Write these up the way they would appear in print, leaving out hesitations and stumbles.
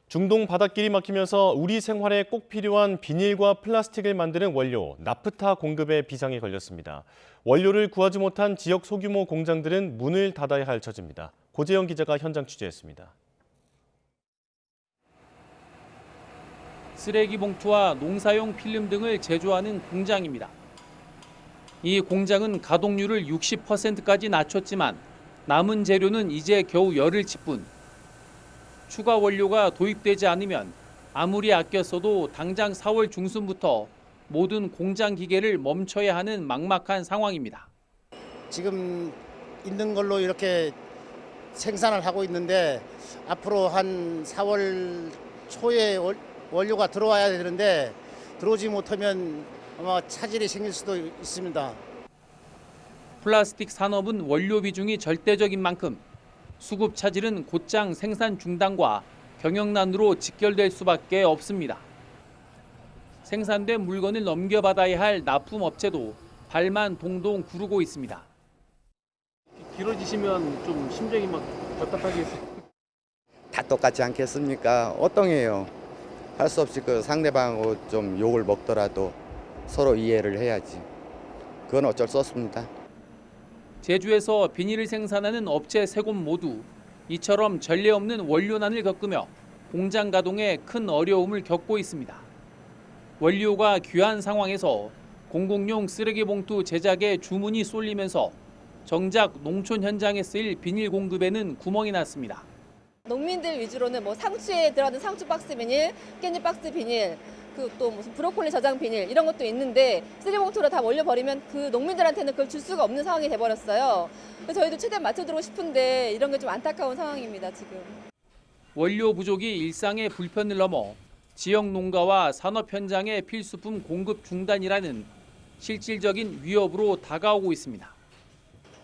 중동 바닷길이 막히면서 우리 생활에 꼭 필요한 비닐과 플라스틱을 만드는 원료, 나프타 공급에 비상이 걸렸습니다. 원료를 구하지 못한 지역 소규모 공장들은 문을 닫아야 할 처지입니다. 고재영 기자가 현장 취재했습니다. 쓰레기 봉투와 농사용 필름 등을 제조하는 공장입니다. 이 공장은 가동률을 60%까지 낮췄지만 남은 재료는 이제 겨우 열흘치 뿐. 추가 원료가 도입되지 않으면 아무리 아껴 써도 당장 4월 중순부터 모든 공장 기계를 멈춰야 하는 막막한 상황입니다. 지금 있는 걸로 이렇게 생산을 하고 있는데 앞으로 한 4월 초에 원료가 들어와야 되는데 들어오지 못하면 아마 차질이 생길 수도 있습니다. 플라스틱 산업은 원료 비중이 절대적인 만큼 수급 차질은 곧장 생산 중단과 경영난으로 직결될 수밖에 없습니다. 생산된 물건을 넘겨받아야 할 납품업체도 발만 동동 구르고 있습니다. 길어지시면 좀 심정이 막 답답하겠어요. 다 똑같지 않겠습니까? 어떤해요. 할 수 없이 그 상대방하고 좀 욕을 먹더라도 서로 이해를 해야지. 그건 어쩔 수 없습니다. 제주에서 비닐을 생산하는 업체 3곳 모두 이처럼 전례 없는 원료난을 겪으며 공장 가동에 큰 어려움을 겪고 있습니다. 원료가 귀한 상황에서 공공용 쓰레기 봉투 제작에 주문이 쏠리면서 정작 농촌 현장에 쓰일 비닐 공급에는 구멍이 났습니다. 농민들 위주로는 뭐 상추에 들어가는 상추 박스 비닐, 깻잎 박스 비닐, 그 또 무슨 브로콜리 저장 비닐 이런 것도 있는데 쓰레기봉투로 다 몰려버리면 그 농민들한테는 그걸 줄 수가 없는 상황이 돼버렸어요. 그래서 저희도 최대한 맞춰드리고 싶은데 이런 게 좀 안타까운 상황입니다, 지금. 원료 부족이 일상의 불편을 넘어 지역 농가와 산업 현장의 필수품 공급 중단이라는 실질적인 위협으로 다가오고 있습니다.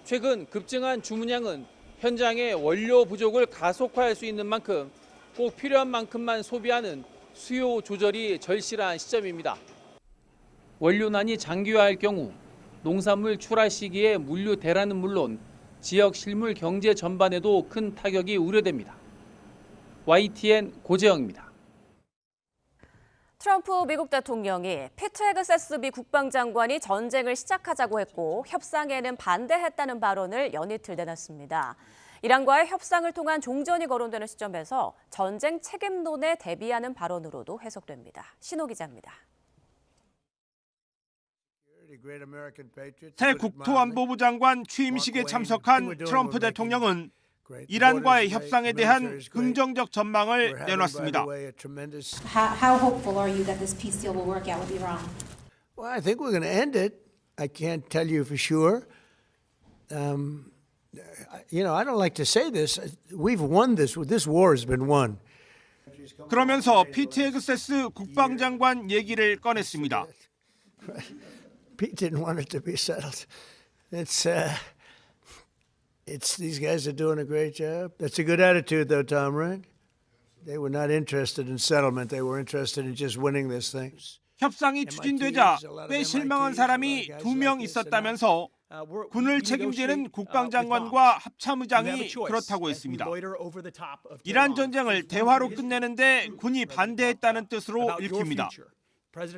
최근 급증한 주문량은 현장의 원료 부족을 가속화할 수 있는 만큼 꼭 필요한 만큼만 소비하는 수요 조절이 절실한 시점입니다. 원료난이 장기화할 경우 농산물 출하 시기에 물류 대란은 물론 지역 실물 경제 전반에도 큰 타격이 우려됩니다. YTN 고재영입니다. 트럼프 미국 대통령이 피트 헤그세스 미 국방장관이 전쟁을 시작하자고 했고 협상에는 반대했다는 발언을 연이틀 내놨습니다. 이란과의 협상을 통한 종전이 거론되는 시점에서 전쟁 책임론에 대비하는 발언으로도 해석됩니다. 신호 기자입니다. 새 국토안보부 장관 취임식에 참석한 트럼프 대통령은 이란과의 협상에 대한 긍정적 전망을 내놨습니다. How hopeful are you that this peace deal will work out with Iran? Well, I think we're going to end it. I can't tell you for sure. I don't like to say this. We've won this. This war has been won. 그러면서 피트 헤그세스 국방장관 얘기를 꺼냈습니다. Pete didn't want it to be settled. It's these guys are doing a great job. That's a good attitude, though, Tom, right? They were not interested in settlement. They were interested in just winning this thing. 협상이 추진되자 꽤 실망한 사람이 2명 있었다면서 군을 책임지는 국방장관과 합참의장이 그렇다고 했습니다. 이란 전쟁을 대화로 끝내는데 군이 반대했다는 뜻으로 읽힙니다.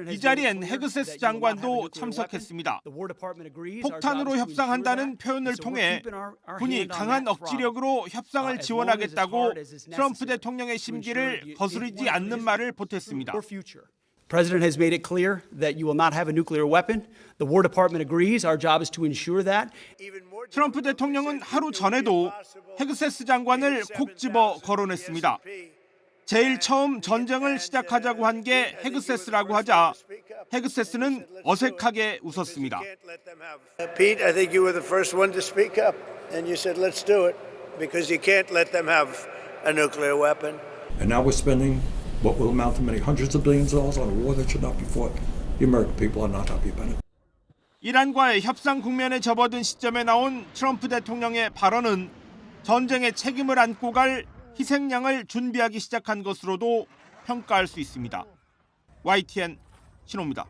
이 자리엔 헤그세스 장관도 참석했습니다. 폭탄으로 협상한다는 표현을 통해 군이 강한 억지력으로 협상을 지원하겠다고 트럼프 대통령의 심기를 거스르지 않는 말을 보탰습니다. President has made it clear that you will not have a nuclear weapon. The War Department agrees. Our job is to ensure that. 트럼프 대통령은 하루 전에도 헤그세스 장관을 콕 집어 거론했습니다. 제일 처음 전쟁을 시작하자고 한 게 헤그세스라고 하자 헤그세스는 어색하게 웃었습니다. Pete, I think you were the first one to speak up, and you said, "Let's do it," because you can't let them have a nuclear weapon. And now we're spending what will amount to many hundreds of billions of dollars on a war that should not be fought. The American people are not happy about it. 이란과의 협상 국면에 접어든 시점에 나온 트럼프 대통령의 발언은 전쟁의 책임을 안고 갈 희생양을 준비하기 시작한 것으로도 평가할 수 있습니다. YTN 신호입니다.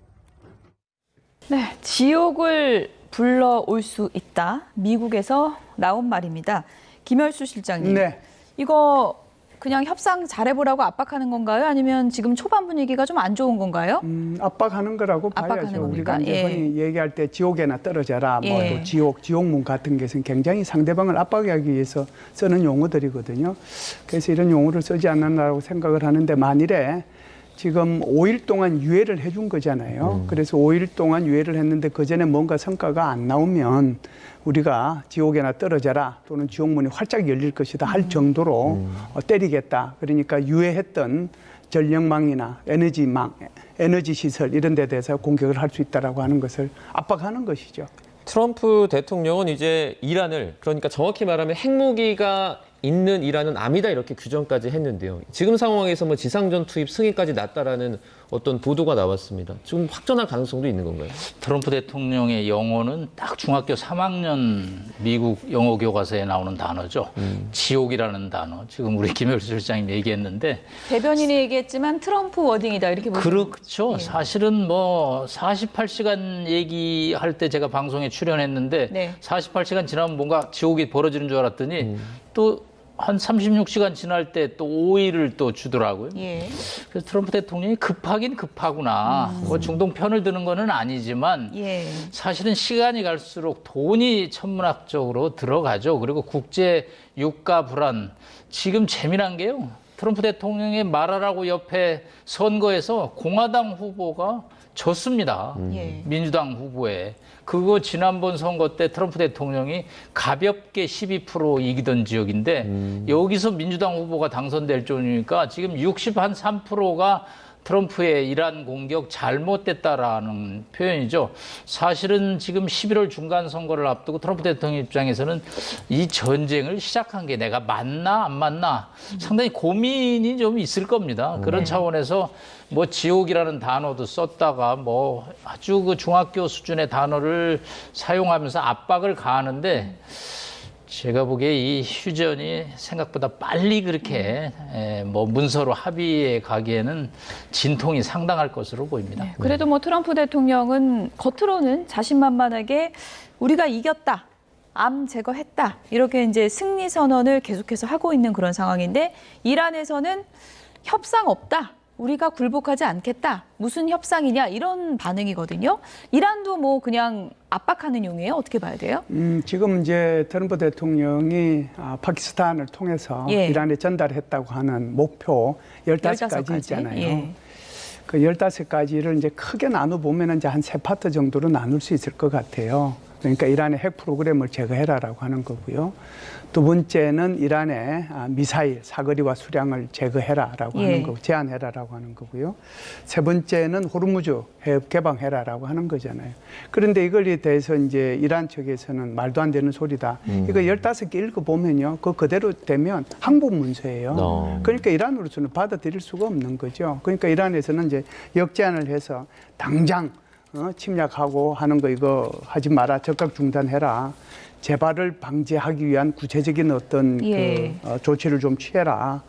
네, 지옥을 불러올 수 있다. 미국에서 나온 말입니다. 김열수 실장님. 네. 이거 그냥 협상 잘해보라고 압박하는 건가요? 아니면 지금 초반 분위기가 좀 안 좋은 건가요? 압박하는 거라고 압박하는 봐야죠. 겁니까? 우리가 이제 흔히 얘기할 때 지옥에나 떨어져라, 뭐 예. 또 지옥문 같은 것은 굉장히 상대방을 압박하기 위해서 쓰는 용어들이거든요. 그래서 이런 용어를 쓰지 않는다고 생각을 하는데 만일에 지금 5일 동안 유예를 해준 거잖아요. 그래서 5일 동안 유예를 했는데 그 전에 뭔가 성과가 안 나오면 우리가 지옥에나 떨어져라 또는 지옥문이 활짝 열릴 것이다 할 정도로 때리겠다. 그러니까 유예했던 전력망이나 에너지 시설 이런 데 대해서 공격을 할 수 있다라고 하는 것을 압박하는 것이죠. 트럼프 대통령은 이제 이란을, 그러니까 정확히 말하면 핵무기가 있는 이란은 암이다 이렇게 규정까지 했는데요. 지금 상황에서 뭐 지상전 투입 승인까지 났다라는 어떤 보도가 나왔습니다. 지금 확전할 가능성도 있는 건가요? 트럼프 대통령의 영어는 딱 중학교 3학년 미국 영어 교과서에 나오는 단어죠. 지옥이라는 단어. 지금 우리 김열수 실장님 얘기했는데 대변인이 얘기했지만 트럼프 워딩이다 이렇게 보시면 그렇죠. 예. 사실은 뭐 48시간 얘기할 때 제가 방송에 출연했는데 네. 48시간 지나면 뭔가 지옥이 벌어지는 줄 알았더니 또 한 36시간 지날 때 또 5일을 또 주더라고요. 예. 그래서 트럼프 대통령이 급하긴 급하구나. 뭐 중동 편을 드는 거는 아니지만 예. 사실은 시간이 갈수록 돈이 천문학적으로 들어가죠. 그리고 국제 유가 불안. 지금 재미난 게요. 트럼프 대통령의 말하라고 옆에 선거에서 공화당 후보가 졌습니다. 예. 민주당 후보에. 그거 지난번 선거 때 트럼프 대통령이 가볍게 12% 이기던 지역인데 여기서 민주당 후보가 당선될 정도니까 지금 63%가 트럼프의 이란 공격 잘못됐다라는 표현이죠. 사실은 지금 11월 중간 선거를 앞두고 트럼프 대통령 입장에서는 이 전쟁을 시작한 게 내가 맞나 안 맞나 상당히 고민이 좀 있을 겁니다. 그런 차원에서 뭐 지옥이라는 단어도 썼다가 뭐 아주 그 중학교 수준의 단어를 사용하면서 압박을 가하는데 제가 보기에 이 휴전이 생각보다 빨리 그렇게 뭐 문서로 합의에 가기에는 진통이 상당할 것으로 보입니다. 네, 그래도 뭐 트럼프 대통령은 겉으로는 자신만만하게 우리가 이겼다, 암 제거했다 이렇게 이제 승리 선언을 계속해서 하고 있는 그런 상황인데 이란에서는 협상 없다. 우리가 굴복하지 않겠다. 무슨 협상이냐 이런 반응이거든요. 이란도 뭐 그냥 압박하는 용이에요. 어떻게 봐야 돼요? 지금 이제 트럼프 대통령이 파키스탄을 통해서 예. 이란에 전달했다고 하는 목표 15가지 있잖아요. 예. 그 15가지를 이제 크게 나눠보면 이제 한 3파트 정도로 나눌 수 있을 것 같아요. 그러니까 이란의 핵 프로그램을 제거해라라고 하는 거고요. 두 번째는 이란의 미사일 사거리와 수량을 제거해라라고 하는 거고 제한해라라고 하는 거고요. 세 번째는 호르무즈 해협 개방해라라고 하는 거잖아요. 그런데 이걸에 대해서 이제 이란 측에서는 말도 안 되는 소리다. 이거 15개 읽어보면요. 그거 그대로 되면 항복 문서예요. 그러니까 이란으로서는 받아들일 수가 없는 거죠. 그러니까 이란에서는 이제 역제안을 해서 당장 침략하고 하는 거 이거 하지 마라. 즉각 중단해라. 재발을 방지하기 위한 구체적인 어떤 그 조치를 좀 취해라.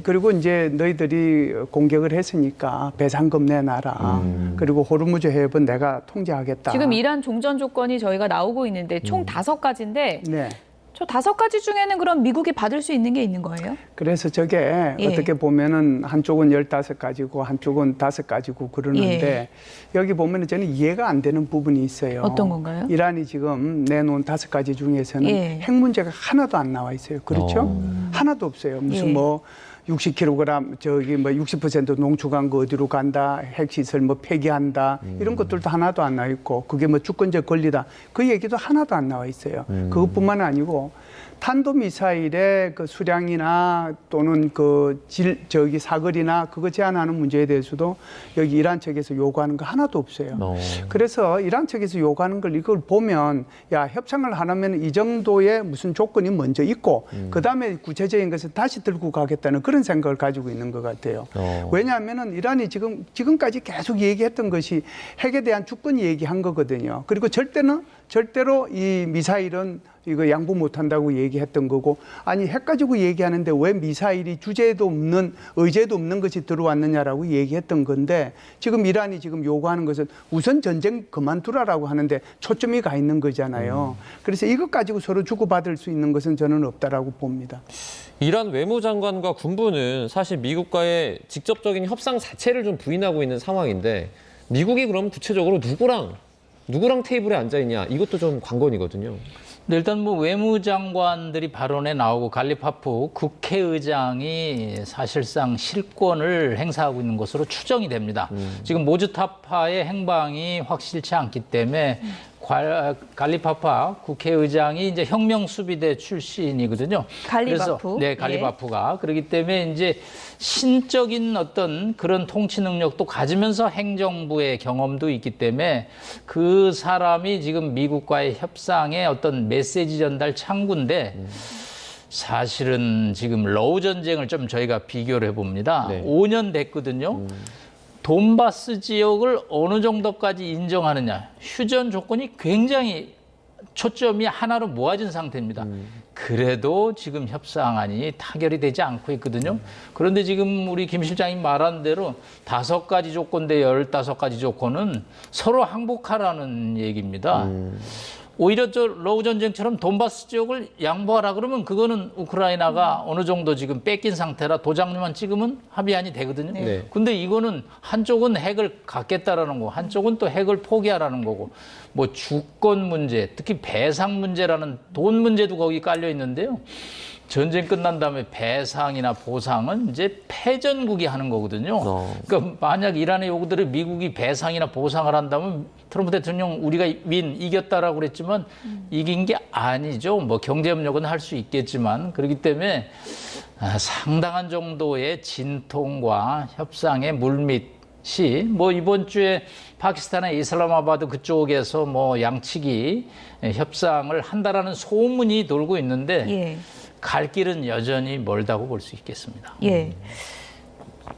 그리고 이제 너희들이 공격을 했으니까 배상금 내놔라. 그리고 호르무즈 해협은 내가 통제하겠다. 지금 이란 종전 조건이 저희가 나오고 있는데 총 5가지인데 네. 저 5가지 중에는 그럼 미국이 받을 수 있는 게 있는 거예요? 그래서 저게 어떻게 보면은 한쪽은 15가지고 한쪽은 5가지고 그러는데 여기 보면은 저는 이해가 안 되는 부분이 있어요. 어떤 건가요? 이란이 지금 내놓은 5가지 중에서는 핵 문제가 하나도 안 나와 있어요. 그렇죠? 하나도 없어요. 무슨 뭐 60kg 저기 뭐 60% 농축한 거 어디로 간다, 핵시설 뭐 폐기한다 이런 것들도 하나도 안 나와 있고 그게 뭐 주권적 권리다 그 얘기도 하나도 안 나와 있어요. 그것뿐만 아니고 탄도미사일의 그 수량이나 또는 그 저기 사거리나 그거 제한하는 문제에 대해서도 여기 이란 측에서 요구하는 거 하나도 없어요. 그래서 이란 측에서 요구하는 걸 이걸 보면 야 협상을 하려면 이 정도의 무슨 조건이 먼저 있고 그다음에 구체적인 것을 다시 들고 가겠다는 그런 생각을 가지고 있는 것 같아요. 왜냐하면은 이란이 지금까지 계속 얘기했던 것이 핵에 대한 주권 얘기한 거거든요. 그리고 절대로 이 미사일은 이거 양보 못한다고 얘기했던 거고 아니 핵 가지고 얘기하는데 왜 미사일이 주제도 없는 의제도 없는 것이 들어왔느냐라고 얘기했던 건데 지금 이란이 지금 요구하는 것은 우선 전쟁 그만두라라고 하는데 초점이 가 있는 거잖아요. 그래서 이것 가지고 서로 주고받을 수 있는 것은 저는 없다라고 봅니다. 이란 외무장관과 군부는 사실 미국과의 직접적인 협상 자체를 좀 부인하고 있는 상황인데 미국이 그럼 구체적으로 누구랑 테이블에 앉아 있냐 이것도 좀 관건이거든요. 네, 일단 뭐 외무장관들이 발언에 나오고 갈리파프 국회의장이 사실상 실권을 행사하고 있는 것으로 추정이 됩니다. 지금 모즈타파의 행방이 확실치 않기 때문에 갈리파파 국회의장이 이제 혁명수비대 출신이거든요. 갈리바프. 그래서, 네, 갈리바프가. 예. 그렇기 때문에 이제 신적인 어떤 그런 통치 능력도 가지면서 행정부의 경험도 있기 때문에 그 사람이 지금 미국과의 협상의 어떤 메시지 전달 창구인데 사실은 지금 러우 전쟁을 좀 저희가 비교를 해봅니다. 네. 5년 됐거든요. 돈바스 지역을 어느 정도까지 인정하느냐. 휴전 조건이 굉장히 초점이 하나로 모아진 상태입니다. 그래도 지금 협상안이 타결이 되지 않고 있거든요. 그런데 지금 우리 김 실장이 말한 대로 5가지 조건 대 15가지 조건은 서로 항복하라는 얘기입니다. 오히려 저 러우 전쟁처럼 돈바스 지역을 양보하라 그러면 그거는 우크라이나가 어느 정도 지금 뺏긴 상태라 도장만 찍으면 합의안이 되거든요. 네. 근데 이거는 한쪽은 핵을 갖겠다라는 거고 한쪽은 또 핵을 포기하라는 거고 뭐 주권 문제, 특히 배상 문제라는 돈 문제도 거기 깔려 있는데요. 전쟁 끝난 다음에 배상이나 보상은 이제 패전국이 하는 거거든요. 그러니까 만약 이란의 요구들을 미국이 배상이나 보상을 한다면 트럼프 대통령 우리가 이겼다라고 그랬지만 이긴 게 아니죠. 뭐 경제협력은 할 수 있겠지만 그렇기 때문에 상당한 정도의 진통과 협상의 물밑이 뭐 이번 주에 파키스탄의 이슬라마바드 그쪽에서 뭐 양측이 협상을 한다라는 소문이 돌고 있는데 예. 갈 길은 여전히 멀다고 볼 수 있겠습니다. 예.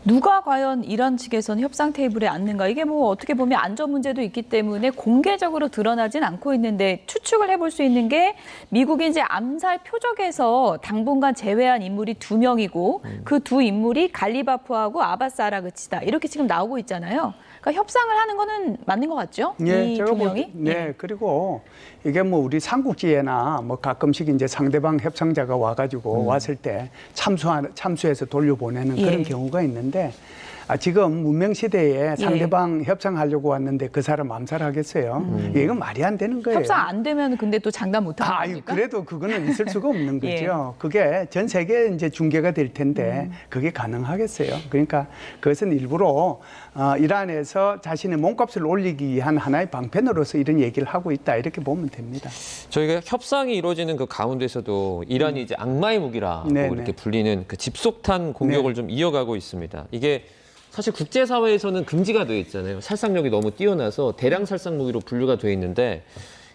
누가 과연 이란 측에서는 협상 테이블에 앉는가? 이게 뭐 어떻게 보면 안전 문제도 있기 때문에 공개적으로 드러나진 않고 있는데 추측을 해볼 수 있는 게 미국이 이제 암살 표적에서 당분간 제외한 인물이 2명이고 그 두 인물이 갈리바프하고 아바스 아라그치다. 이렇게 지금 나오고 있잖아요. 그러니까 협상을 하는 거는 맞는 것 같죠? 네, 이 두 명이? 네, 그리고 이게 뭐 우리 삼국지에나 뭐 가끔씩 이제 상대방 협상자가 와가지고 왔을 때 참수해서 돌려보내는 그런 경우가 있는데 지금 문명 시대에 상대방 협상하려고 왔는데 그 사람 암살하겠어요? 이건 말이 안 되는 거예요. 협상 안 되면 근데 또 장담 못 하는 겁니까? 그래도 그거는 있을 수가 없는 거죠. 그게 전 세계에 이제 중계가 될 텐데 그게 가능하겠어요. 그러니까 그것은 일부러 이란에서 자신의 몸값을 올리기 위한 하나의 방편으로서 이런 얘기를 하고 있다 이렇게 보면 됩니다. 저희가 협상이 이루어지는 그 가운데서도 이란이 이제 악마의 무기라고 이렇게 불리는 그 집속탄 공격을 좀 이어가고 있습니다. 이게 사실 국제사회에서는 금지가 되어 있잖아요. 살상력이 너무 뛰어나서 대량 살상 무기로 분류가 되어 있는데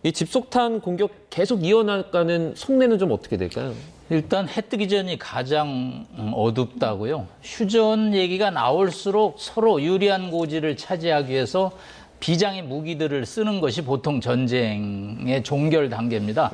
이 집속탄 공격 계속 이어나가는 속내는 좀 어떻게 될까요? 일단 해 뜨기 전이 가장 어둡다고요. 휴전 얘기가 나올수록 서로 유리한 고지를 차지하기 위해서 비장의 무기들을 쓰는 것이 보통 전쟁의 종결 단계입니다.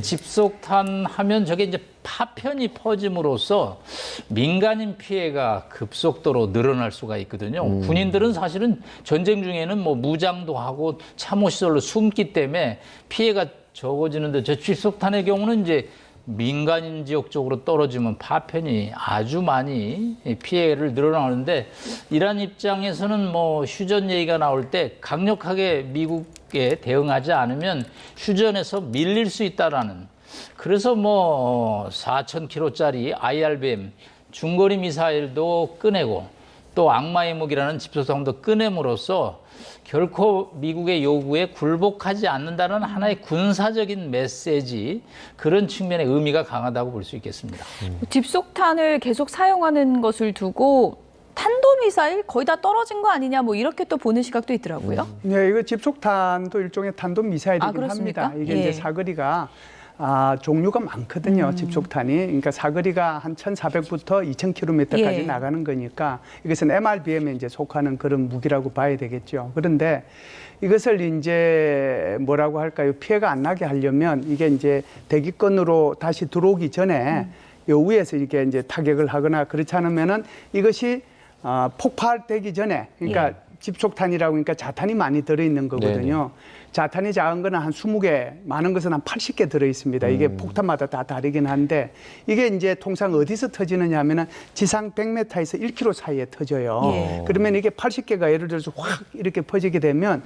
집속탄 하면 저게 이제 파편이 퍼짐으로써 민간인 피해가 급속도로 늘어날 수가 있거든요. 군인들은 사실은 전쟁 중에는 뭐 무장도 하고 참호시설로 숨기 때문에 피해가 적어지는데 저 집속탄의 경우는 이제 민간인 지역 쪽으로 떨어지면 파편이 아주 많이 피해를 늘어나는데 이란 입장에서는 뭐 휴전 얘기가 나올 때 강력하게 미국에 대응하지 않으면 휴전에서 밀릴 수 있다라는 그래서 뭐 4,000km짜리 IRBM 중거리 미사일도 꺼내고 또 악마의 무기라는 집속탄도 꺼냄으로써 결코 미국의 요구에 굴복하지 않는다는 하나의 군사적인 메시지 그런 측면의 의미가 강하다고 볼 수 있겠습니다. 집속탄을 계속 사용하는 것을 두고 탄도미사일 거의 다 떨어진 거 아니냐 뭐 이렇게 또 보는 시각도 있더라고요. 네, 이거 집속탄도 일종의 탄도미사일이긴 합니다. 이게 이제 사거리가 종류가 많거든요. 집속탄이. 그러니까 사거리가 한 1,400부터 2,000km까지 나가는 거니까 이것은 MRBM에 이제 속하는 그런 무기라고 봐야 되겠죠. 그런데 이것을 이제 뭐라고 할까요? 피해가 안 나게 하려면 이게 이제 대기권으로 다시 들어오기 전에 요 위에서 이렇게 이제 타격을 하거나 그렇지 않으면은 이것이 폭발되기 전에 그러니까 집속탄이라고 하니까 자탄이 많이 들어있는 거거든요. 자탄이 작은 거는 한 20개, 많은 것은 한 80개 들어있습니다. 이게 폭탄마다 다 다르긴 한데 이게 이제 통상 어디서 터지느냐 하면은 지상 100m에서 1km 사이에 터져요. 그러면 이게 80개가 예를 들어서 확 이렇게 퍼지게 되면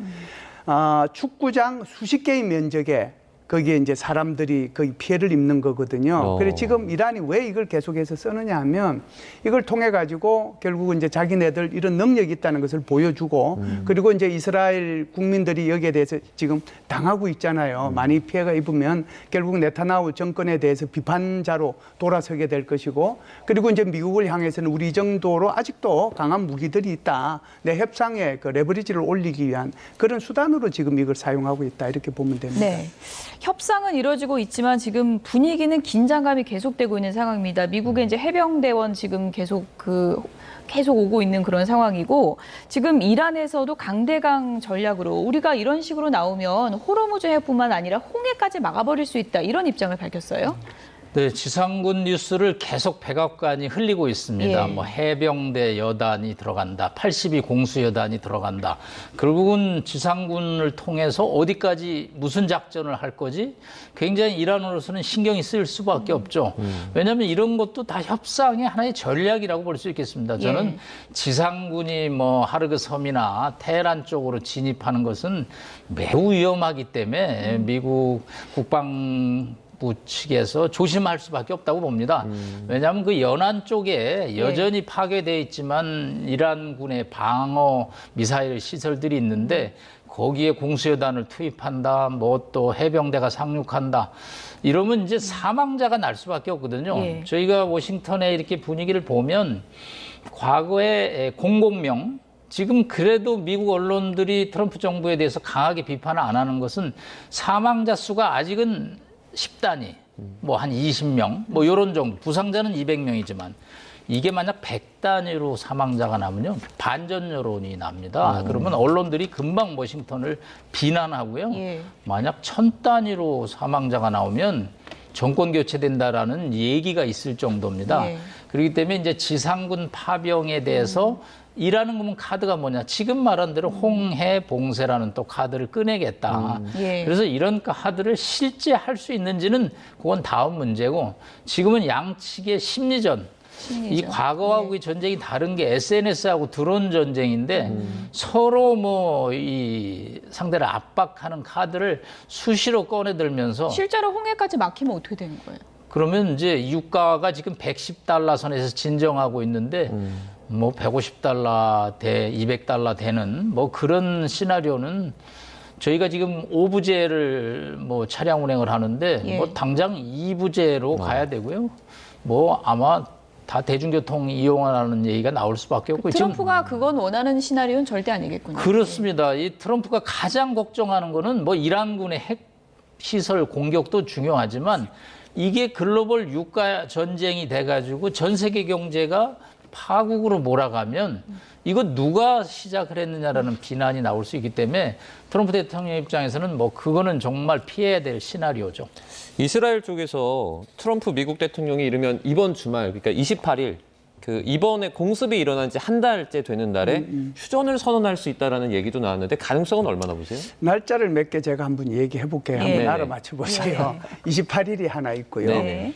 축구장 수십 개의 면적에 거기에 이제 사람들이 거기 피해를 입는 거거든요. 그래서 지금 이란이 왜 이걸 계속해서 쓰느냐 하면 이걸 통해 가지고 결국은 이제 자기네들 이런 능력이 있다는 것을 보여주고 그리고 이제 이스라엘 국민들이 여기에 대해서 지금 당하고 있잖아요. 많이 피해가 입으면 결국 네타냐후 정권에 대해서 비판자로 돌아서게 될 것이고 그리고 이제 미국을 향해서는 우리 정도로 아직도 강한 무기들이 있다. 내 협상의 그 레버리지를 올리기 위한 그런 수단으로 지금 이걸 사용하고 있다. 이렇게 보면 됩니다. 네. 협상은 이루어지고 있지만 지금 분위기는 긴장감이 계속되고 있는 상황입니다. 미국의 이제 해병대원 지금 계속 오고 있는 그런 상황이고 지금 이란에서도 강대강 전략으로 우리가 이런 식으로 나오면 호르무즈 해협뿐만 아니라 홍해까지 막아버릴 수 있다 이런 입장을 밝혔어요. 네, 지상군 뉴스를 계속 백악관이 흘리고 있습니다. 뭐 해병대 여단이 들어간다, 82 공수여단이 들어간다. 결국은 지상군을 통해서 어디까지 무슨 작전을 할 거지? 굉장히 이란으로서는 신경이 쓰일 수밖에 없죠. 왜냐하면 이런 것도 다 협상의 하나의 전략이라고 볼 수 있겠습니다. 저는 지상군이 뭐 하르그 섬이나 테헤란 쪽으로 진입하는 것은 매우 위험하기 때문에 미국 국방부 측에서 조심할 수밖에 없다고 봅니다. 왜냐하면 그 연안 쪽에 여전히 파괴되어 있지만 이란군의 방어 미사일 시설들이 있는데 거기에 공수여단을 투입한다, 뭐 또 해병대가 상륙한다. 이러면 이제 사망자가 날 수밖에 없거든요. 저희가 워싱턴에 이렇게 분위기를 보면 과거에 공공명 지금 그래도 미국 언론들이 트럼프 정부에 대해서 강하게 비판을 안 하는 것은 사망자 수가 아직은 10단위, 뭐 한 20명, 뭐 이런 정도. 부상자는 200명이지만 이게 만약 100단위로 사망자가 나면요 반전 여론이 납니다. 그러면 언론들이 금방 워싱턴을 비난하고요. 만약 1000단위로 사망자가 나오면 정권 교체된다라는 얘기가 있을 정도입니다. 그렇기 때문에 이제 지상군 파병에 대해서 일하는 거면 카드가 뭐냐. 지금 말한 대로 홍해 봉쇄라는 또 카드를 꺼내겠다. 그래서 이런 카드를 실제 할 수 있는지는 그건 다음 문제고 지금은 양측의 심리전. 이 과거하고 이 전쟁이 다른 게 SNS하고 드론 전쟁인데 서로 뭐 이 상대를 압박하는 카드를 수시로 꺼내들면서 실제로 홍해까지 막히면 어떻게 되는 거예요? 그러면 이제 유가가 지금 110달러 선에서 진정하고 있는데 뭐 150달러 대 200달러 되는 뭐 그런 시나리오는 저희가 지금 5부제를 뭐 차량 운행을 하는데 뭐 당장 2부제로 가야 되고요. 뭐 아마 다 대중교통 이용하는 얘기가 나올 수밖에 없고 트럼프가 그건 원하는 시나리오는 절대 아니겠군요. 그렇습니다. 이 트럼프가 가장 걱정하는 거는 뭐 이란군의 핵 시설 공격도 중요하지만 이게 글로벌 유가 전쟁이 돼가지고 전 세계 경제가 파국으로 몰아가면 이거 누가 시작을 했느냐라는 비난이 나올 수 있기 때문에 트럼프 대통령 입장에서는 뭐 그거는 정말 피해야 될 시나리오죠. 이스라엘 쪽에서 트럼프 미국 대통령이 이르면 이번 주말, 그러니까 28일 그 이번에 공습이 일어난 지 한 달째 되는 날에 휴전을 선언할 수 있다라는 얘기도 나왔는데 가능성은 얼마나 보세요? 날짜를 몇 개 제가 한번 얘기해 볼게요. 한번 알아맞혀 보세요. 28일이 하나 있고요.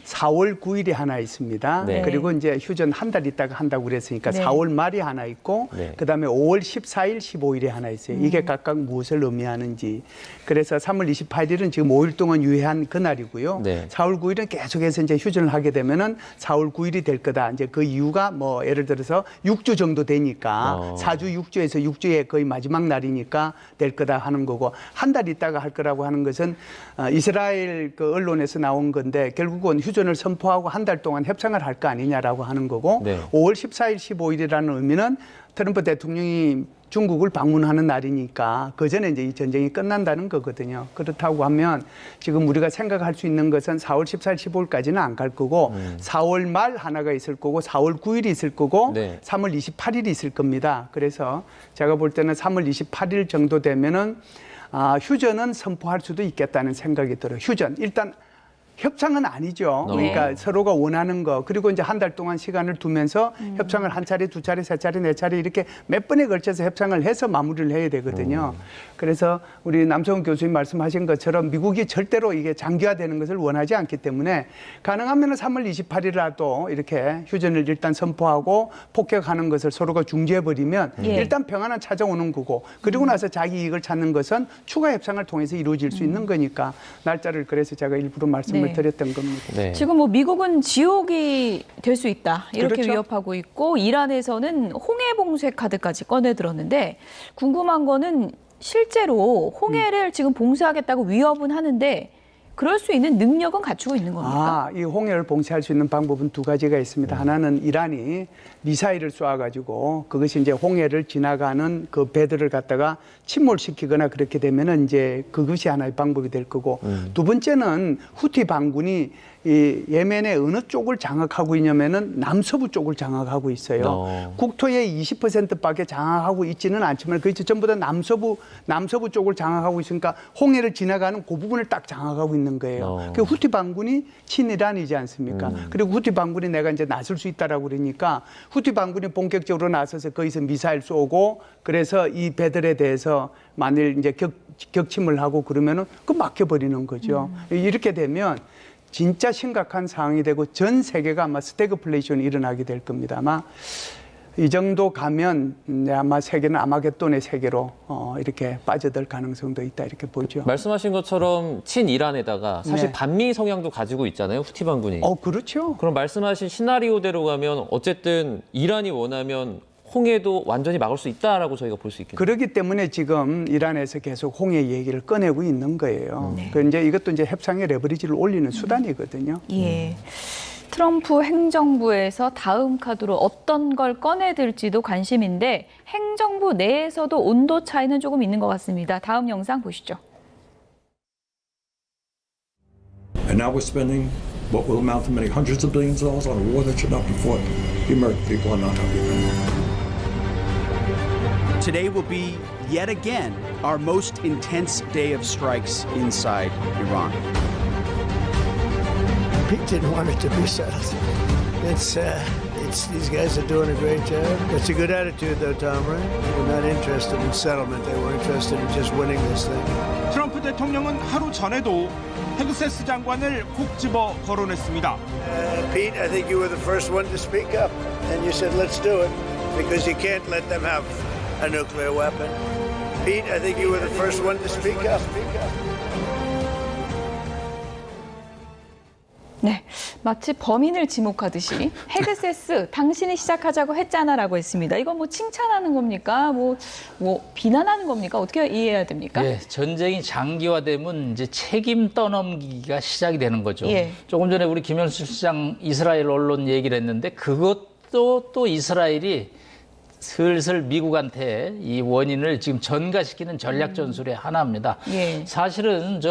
4월 9일이 하나 있습니다. 그리고 이제 휴전 한 달 있다가 한다고 그랬으니까 4월 말이 하나 있고 그다음에 5월 14일, 15일이 하나 있어요. 이게 각각 무엇을 의미하는지. 그래서 3월 28일은 지금 5일 동안 유예한 그날이고요. 4월 9일은 계속해서 이제 휴전을 하게 되면은 4월 9일이 될 거다. 이제 그 이유가 뭐 예를 들어서 6주 정도 되니까 4주 6주에서 6주의 거의 마지막 날이니까 될 거다 하는 거고 한 달 있다가 할 거라고 하는 것은 이스라엘 그 언론에서 나온 건데 결국은 휴전을 선포하고 한 달 동안 협상을 할 거 아니냐라고 하는 거고 5월 14일, 15일이라는 의미는 트럼프 대통령이 중국을 방문하는 날이니까 그 전에 이제 이 전쟁이 끝난다는 거거든요. 그렇다고 하면 지금 우리가 생각할 수 있는 것은 4월 14일, 15일까지는 안 갈 거고 4월 말 하나가 있을 거고 4월 9일이 있을 거고 3월 28일이 있을 겁니다. 그래서 제가 볼 때는 3월 28일 정도 되면은 휴전은 선포할 수도 있겠다는 생각이 들어요. 휴전. 일단 협상은 아니죠. 그러니까 서로가 원하는 거 그리고 이제 한 달 동안 시간을 두면서 협상을 한 차례, 두 차례, 세 차례, 네 차례 이렇게 몇 번에 걸쳐서 협상을 해서 마무리를 해야 되거든요. 그래서 우리 남성훈 교수님 말씀하신 것처럼 미국이 절대로 이게 장기화되는 것을 원하지 않기 때문에 가능하면 3월 28일이라도 이렇게 휴전을 일단 선포하고 폭격하는 것을 서로가 중지해버리면 일단 평화는 찾아오는 거고 그리고 나서 자기 이익을 찾는 것은 추가 협상을 통해서 이루어질 수 있는 거니까 날짜를 그래서 제가 일부러 말씀을 드렸던 겁니다. 지금 뭐 미국은 지옥이 될 수 있다 이렇게 그렇죠. 위협하고 있고 이란에서는 홍해 봉쇄 카드까지 꺼내 들었는데 궁금한 거는 실제로 홍해를 지금 봉쇄하겠다고 위협은 하는데 그럴 수 있는 능력은 갖추고 있는 겁니까? 이 홍해를 봉쇄할 수 있는 방법은 두 가지가 있습니다. 하나는 이란이 미사일을 쏘아가지고 그것이 이제 홍해를 지나가는 그 배들을 갖다가 침몰시키거나 그렇게 되면은 이제 그것이 하나의 방법이 될 거고 두 번째는 후티 반군이 이 예멘의 어느 쪽을 장악하고 있냐면은 남서부 쪽을 장악하고 있어요. 국토의 20%밖에 장악하고 있지는 않지만 그게 전부 다 남서부 쪽을 장악하고 있으니까 홍해를 지나가는 그 부분을 딱 장악하고 있는 거예요. 그 후티 반군이 친이란이지 않습니까? 그리고 후티 반군이 내가 이제 나설 수 있다라고 그러니까 후티 반군이 본격적으로 나서서 거기서 미사일 쏘고 그래서 이 배들에 대해서 만일 이제 격침을 하고 그러면은 그 막혀버리는 거죠. 이렇게 되면 진짜 심각한 상황이 되고 전 세계가 아마 스태그플레이션이 일어나게 될 겁니다. 아마 이 정도 가면 아마 세계는 아마겟돈의 세계로 이렇게 빠져들 가능성도 있다 이렇게 보죠. 말씀하신 것처럼 친이란에다가 사실 반미 성향도 가지고 있잖아요. 후티 반군이. 그렇죠. 그럼 말씀하신 시나리오대로 가면 어쨌든 이란이 원하면 홍해도 완전히 막을 수 있다라고 저희가 볼 수 있겠네요. 그렇기 때문에 지금 이란에서 계속 홍해 얘기를 꺼내고 있는 거예요. 그 이제 이것도 이제 협상의 레버리지를 올리는 수단이거든요. 예. 트럼프 행정부에서 다음 카드로 어떤 걸 꺼내들지도 관심인데 행정부 내에서도 온도 차이는 조금 있는 것 같습니다. 다음 영상 보시죠. And now we're spending what will amount to many hundreds of billions of dollars on a war that should not be fought. The American people are not happy. Today will be, yet again, our most intense day of strikes inside Iran. Pete didn't want it to be settled. It's these guys are doing a great job. It's a good attitude, though, Tom, right? They were not interested in settlement. They were interested in just winning this thing. 트럼프 대통령은 하루 전에도 헤그세스 장관을 콕 집어 거론했습니다. Pete, I think you were the first one to speak up, and you said, let's do it, because you can't let them have a nuclear weapon. Pete, I think you were the first one to speak up. 네, 마치 범인을 지목하듯이 헤그세스 당신이 시작하자고 했잖아라고 했습니다. 이건 뭐 칭찬하는 겁니까? 뭐 비난하는 겁니까? 어떻게 이해해야 됩니까? 예, 전쟁이 장기화되면 이제 책임 떠넘기기가 시작이 되는 거죠. 예. 조금 전에 우리 김현수 시장 이스라엘 언론 얘기를 했는데 그것도 또 이스라엘이 슬슬 미국한테 이 원인을 지금 전가시키는 전략 전술의 하나입니다. 예. 사실은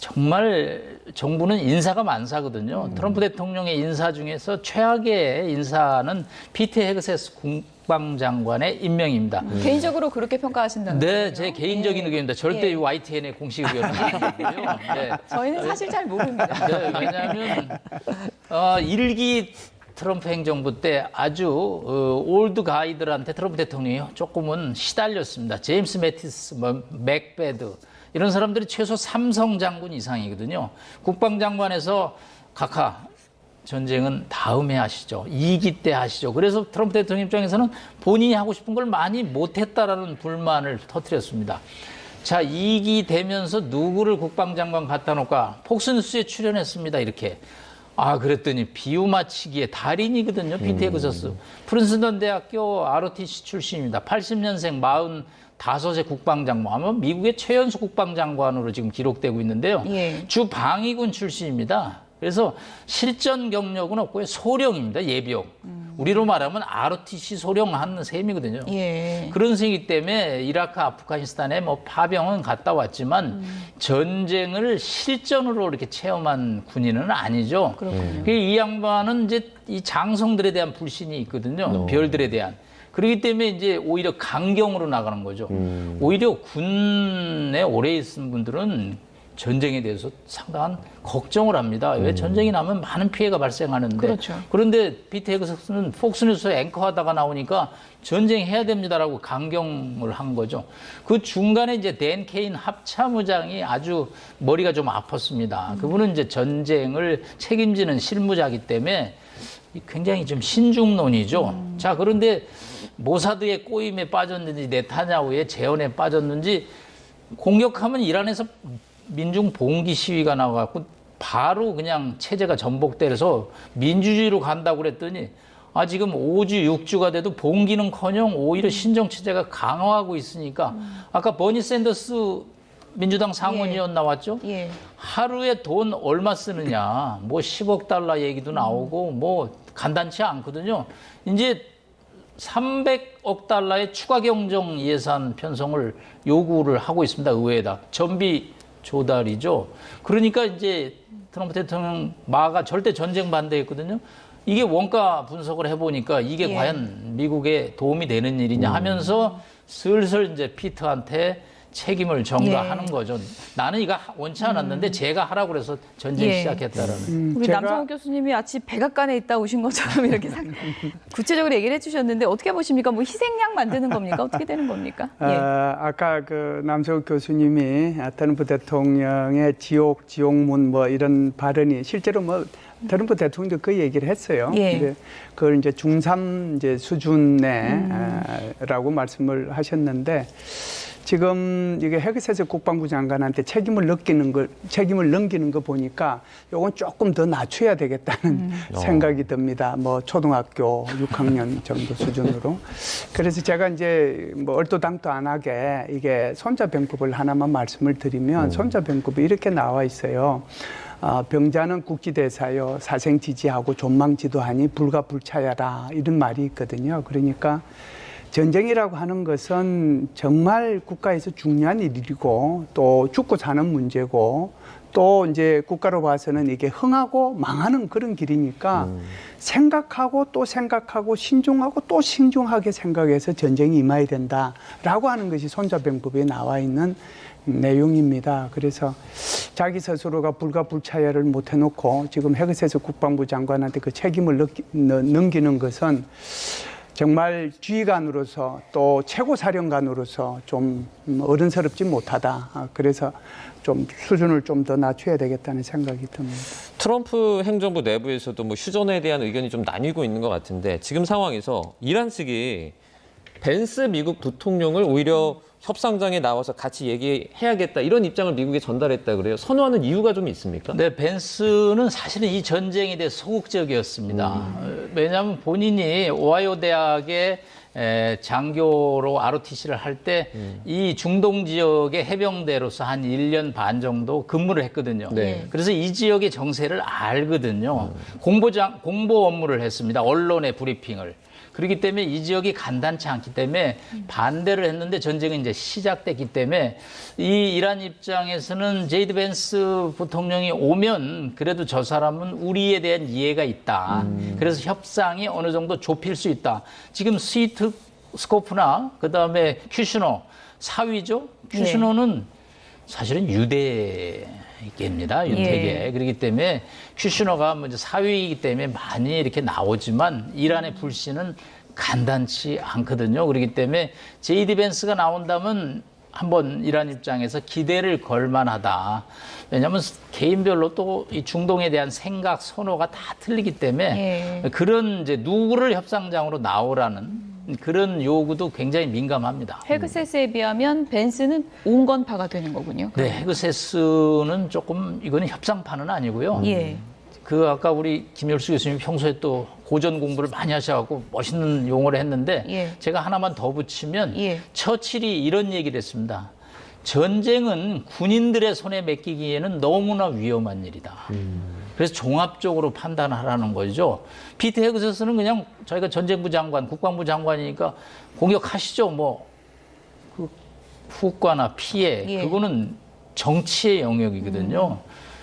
정말 정부는 인사가 만사거든요. 트럼프 대통령의 인사 중에서 최악의 인사는 피트 헤그세스 국방장관의 임명입니다. 개인적으로 그렇게 평가하신다는 거예요? 네, 제 개인적인 의견입니다. 절대 YTN의 공식 의견은 아니고요. 네. 저희는 사실 잘 모릅니다. 네, 왜냐하면 일기 트럼프 행정부 때 아주 올드 가이들한테 트럼프 대통령이 조금은 시달렸습니다. 제임스 매티스, 맥베드 이런 사람들이 최소 3성 장군 이상이거든요. 국방장관에서 각하 전쟁은 다음에 하시죠. 2기 때 하시죠. 그래서 트럼프 대통령 입장에서는 본인이 하고 싶은 걸 많이 못했다라는 불만을 터뜨렸습니다. 자, 2기 되면서 누구를 국방장관 갖다 놓을까? 폭스뉴스에 출연했습니다. 이렇게. 그랬더니 비유 맞히기의 달인이거든요. 피트 헤그세스. 프린스턴 대학교 ROTC 출신입니다. 80년생 45세 국방장관. 아마 미국의 최연소 국방장관으로 지금 기록되고 있는데요. 주 방위군 출신입니다. 그래서 실전 경력은 없고요. 소령입니다. 예비역. 우리로 말하면 ROTC 소령 한 셈이거든요. 그런 셈이기 때문에 이라크, 아프가니스탄에 파병은 갔다 왔지만 전쟁을 실전으로 이렇게 체험한 군인은 아니죠. 이 양반은 이제 이 장성들에 대한 불신이 있거든요. 별들에 대한. 그렇기 때문에 이제 오히려 강경으로 나가는 거죠. 오히려 군에 오래 있은 분들은 전쟁에 대해서 상당한 걱정을 합니다. 왜 전쟁이 나면 많은 피해가 발생하는데. 그렇죠. 그런데 피트 헤그스는 폭스뉴스에 앵커하다가 나오니까 전쟁해야 됩니다라고 강경을 한 거죠. 그 중간에 이제 댄 케인 합참의장이 아주 머리가 좀 아팠습니다. 그분은 이제 전쟁을 책임지는 실무자이기 때문에 굉장히 좀 신중론이죠. 자, 그런데 모사드의 꼬임에 빠졌는지 네타냐후의 재언에 빠졌는지 공격하면 이란에서 민중 봉기 시위가 나와갖고 바로 그냥 체제가 전복돼서 민주주의로 간다고 그랬더니 지금 5주, 6주가 돼도 봉기는커녕 오히려 신정체제가 강화하고 있으니까 아까 버니 샌더스 민주당 상원의원 나왔죠? 하루에 돈 얼마 쓰느냐, 뭐 10억 달러 얘기도 나오고 뭐 간단치 않거든요. 이제 300억 달러의 추가 경정 예산 편성을 요구를 하고 있습니다. 의회에다. 전비 조달이죠. 그러니까 이제 트럼프 대통령 마가 절대 전쟁 반대했거든요. 이게 원가 분석을 해보니까 이게 과연 미국에 도움이 되는 일이냐 하면서 슬슬 이제 피트한테 책임을 전가하는 거죠. 나는 이거 원치 않았는데 제가 하라고 그래서 전쟁 시작했다라는. 우리 남성호 교수님이 마치 백악관에 있다 오신 것처럼 이렇게 구체적으로 얘기를 해주셨는데 어떻게 보십니까? 뭐 희생양 만드는 겁니까? 어떻게 되는 겁니까? 아까 그 남성호 교수님이 트럼프 대통령의 지옥문 뭐 이런 발언이 실제로 뭐 트럼프 대통령도 그 얘기를 했어요. 근데 그걸 이제 중3 이제 수준에라고 말씀을 하셨는데. 지금 이게 헤그세스 국방부 장관한테 책임을 넘기는 거 보니까 요건 조금 더 낮춰야 되겠다는 생각이 듭니다. 뭐 초등학교 6학년 정도 수준으로. 그래서 제가 이제 뭐 얼토당토 안 하게 이게 손자병법을 하나만 말씀을 드리면 손자병법이 이렇게 나와 있어요. 병자는 국지대사여 사생지지하고 존망지도하니 불가불차야라 이런 말이 있거든요. 그러니까 전쟁이라고 하는 것은 정말 국가에서 중요한 일이고 또 죽고 사는 문제고 또 이제 국가로 봐서는 이게 흥하고 망하는 그런 길이니까 생각하고 또 생각하고 신중하고 또 신중하게 생각해서 전쟁이 임해야 된다라고 하는 것이 손자병법에 나와 있는 내용입니다. 그래서 자기 스스로가 불가불차야를 못 해놓고 지금 헤그세스 국방부 장관한테 그 책임을 넘기는 것은 정말 지휘관으로서 또 최고사령관으로서 좀 어른스럽지 못하다. 그래서 좀 수준을 좀 더 낮춰야 되겠다는 생각이 듭니다. 트럼프 행정부 내부에서도 뭐 휴전에 대한 의견이 좀 나뉘고 있는 것 같은데 지금 상황에서 이란 측이 벤스 미국 부통령을 오히려 협상장에 나와서 같이 얘기해야겠다 이런 입장을 미국에 전달했다 그래요. 선호하는 이유가 좀 있습니까? 네, 벤스는 사실은 이 전쟁에 대해 소극적이었습니다. 왜냐하면 본인이 오하이오 대학의 장교로 ROTC를 할 때 이 중동 지역의 해병대로서 한 1년 반 정도 근무를 했거든요. 그래서 이 지역의 정세를 알거든요. 공보 업무를 했습니다. 언론의 브리핑을. 그렇기 때문에 이 지역이 간단치 않기 때문에 반대를 했는데 전쟁이 이제 시작됐기 때문에 이 이란 입장에서는 제이드 벤스 부통령이 오면 그래도 저 사람은 우리에 대한 이해가 있다. 그래서 협상이 어느 정도 좁힐 수 있다. 지금 스위트 스코프나 그다음에 큐시너 사위죠. 큐시너는 사실은 유대계입니다. 윤태계. 그렇기 때문에 큐시너가 먼저 사위이기 때문에 많이 이렇게 나오지만 이란의 불신은 간단치 않거든요. 그렇기 때문에 제이디 벤스가 나온다면 한번 이란 입장에서 기대를 걸 만하다. 왜냐하면 개인별로 또 이 중동에 대한 생각, 선호가 다 틀리기 때문에 그런 이제 누구를 협상장으로 나오라는 그런 요구도 굉장히 민감합니다. 헤그세스에 비하면 벤스는 온건파가 되는 거군요. 네, 헤그세스는 조금 이거는 협상파는 아니고요. 그 아까 우리 김열수 교수님이 평소에 또 고전 공부를 많이 하셔갖고 멋있는 용어를 했는데 제가 하나만 더 붙이면 처칠이 이런 얘기를 했습니다. 전쟁은 군인들의 손에 맡기기에는 너무나 위험한 일이다. 그래서 종합적으로 판단하라는 거죠. 피트 헤그세스는 그냥 저희가 전쟁부 장관, 국방부 장관이니까 공격하시죠. 뭐 그 후과나 피해 그거는 정치의 영역이거든요.